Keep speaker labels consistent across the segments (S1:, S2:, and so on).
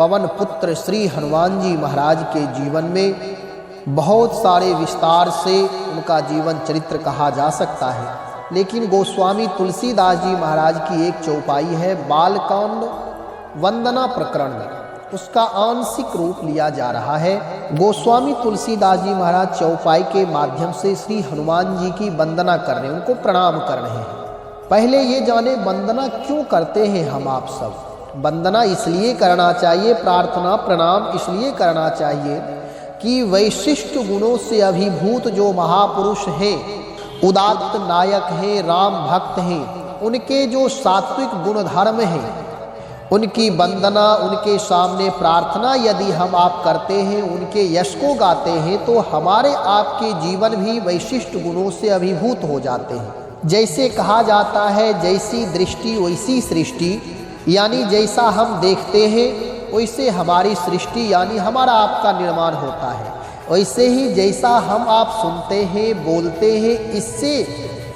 S1: पवन पुत्र श्री हनुमान जी महाराज के जीवन में बहुत सारे विस्तार से उनका जीवन चरित्र कहा जा सकता है, लेकिन गोस्वामी तुलसीदास जी महाराज की एक चौपाई है बालकांड वंदना प्रकरण में, उसका आंशिक रूप लिया जा रहा है। गोस्वामी तुलसीदास जी महाराज चौपाई के माध्यम से श्री हनुमान जी की वंदना कर रहे हैं, उनको प्रणाम कर रहे हैं। पहले ये जाने वंदना क्यों करते हैं हम आप सब। वंदना इसलिए करना चाहिए, प्रार्थना प्रणाम इसलिए करना चाहिए कि वैशिष्ट गुणों से अभिभूत जो महापुरुष हैं, उदात्त नायक हैं, राम भक्त हैं, उनके जो सात्विक गुण धर्म हैं, उनकी वंदना, उनके सामने प्रार्थना यदि हम आप करते हैं, उनके यश को गाते हैं, तो हमारे आपके जीवन भी वैशिष्ट गुणों से अभिभूत हो जाते हैं। जैसे कहा जाता है जैसी दृष्टि वैसी सृष्टि, यानी जैसा हम देखते हैं वैसे हमारी सृष्टि यानी हमारा आपका निर्माण होता है। वैसे ही जैसा हम आप सुनते हैं बोलते हैं, इससे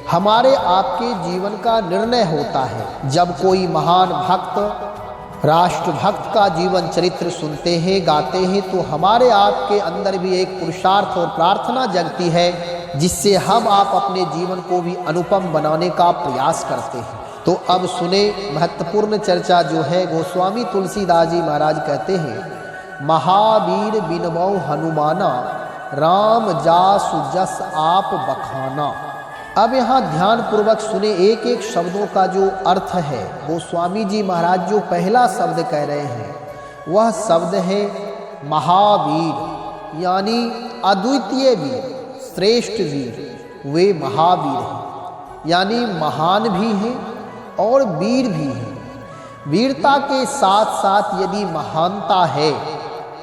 S1: हमारे आपके जीवन का निर्णय होता है। जब कोई महान भक्त राष्ट्रभक्त का जीवन चरित्र सुनते हैं गाते हैं, तो हमारे आपके अंदर भी एक पुरुषार्थ और प्रार्थना जगती है, जिससे हम आप अपने जीवन को भी अनुपम बनाने का प्रयास करते हैं। तो अब सुने महत्वपूर्ण चर्चा जो है। गोस्वामी तुलसीदास जी महाराज कहते हैं महावीर बिनबौ हनुमाना, राम जासु जस आप बखाना। अब यहाँ ध्यान पूर्वक सुने एक एक शब्दों का जो अर्थ है। गोस्वामी जी महाराज जो पहला शब्द कह रहे हैं वह शब्द है महावीर, यानी अद्वितीय वीर, श्रेष्ठ वीर, वे महावीर हैं, यानी महान भी हैं और वीर भी हैं। वीरता के साथ साथ यदि महानता है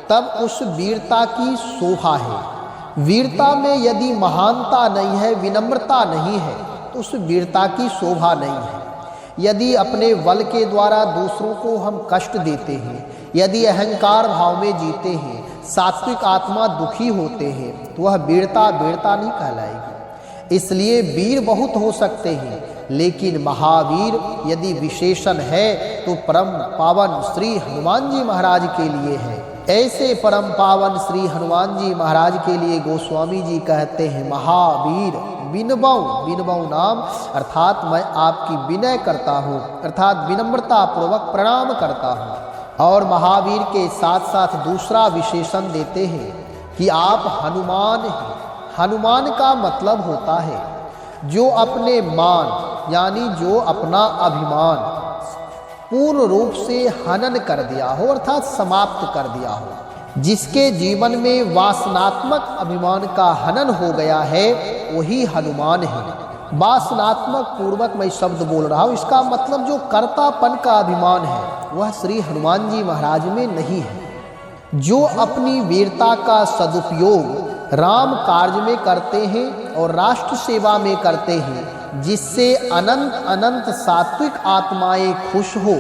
S1: तब उस वीरता की शोभा है। वीरता में यदि महानता नहीं है, विनम्रता नहीं है, तो उस वीरता की शोभा नहीं है। यदि अपने बल के द्वारा दूसरों को हम कष्ट देते हैं, यदि अहंकार भाव में जीते हैं, सात्विक आत्मा दुखी होते हैं, तो वह वीरता नहीं कहलाएगी। इसलिए वीर बहुत हो सकते हैं, लेकिन महावीर यदि विशेषण है तो परम पावन श्री हनुमान जी महाराज के लिए है। ऐसे परम पावन श्री हनुमान जी महाराज के लिए गोस्वामी जी कहते हैं महावीर बिनबौ, बिनबौ नाम अर्थात मैं आपकी विनय करता हूँ, अर्थात विनम्रता पूर्वक प्रणाम करता हूँ। और महावीर के साथ साथ दूसरा विशेषण देते हैं कि आप हनुमान हैं। हनुमान का मतलब होता है जो अपने मान यानी जो अपना अभिमान पूर्ण रूप से हनन कर दिया हो, अर्थात समाप्त कर दिया हो। जिसके जीवन में वासनात्मक अभिमान का हनन हो गया है वही हनुमान है। वासनात्मक पूर्वक मैं शब्द बोल रहा हूँ, इसका मतलब जो कर्तापन का अभिमान है वह श्री हनुमान जी महाराज में नहीं है। जो अपनी वीरता का सदुपयोग राम कार्य में करते हैं और राष्ट्र सेवा में करते हैं, जिससे अनंत अनंत सात्विक आत्माएं खुश हो,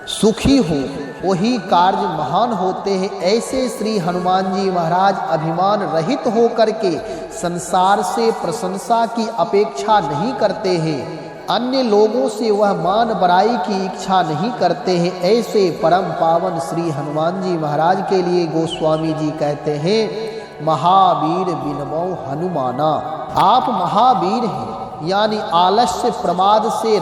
S1: सुखी हो, वही कार्य महान होते हैं। ऐसे श्री हनुमान जी महाराज अभिमान रहित होकर के संसार से प्रशंसा की अपेक्षा नहीं करते हैं, अन्य लोगों से वह मान बड़ाई की इच्छा नहीं करते हैं। ऐसे परम पावन श्री हनुमान जी महाराज के लिए गोस्वामी जी कहते हैं महावीर बिनबौ हनुमाना। आप महावीर हैं, यानी आलस्य प्रमाद से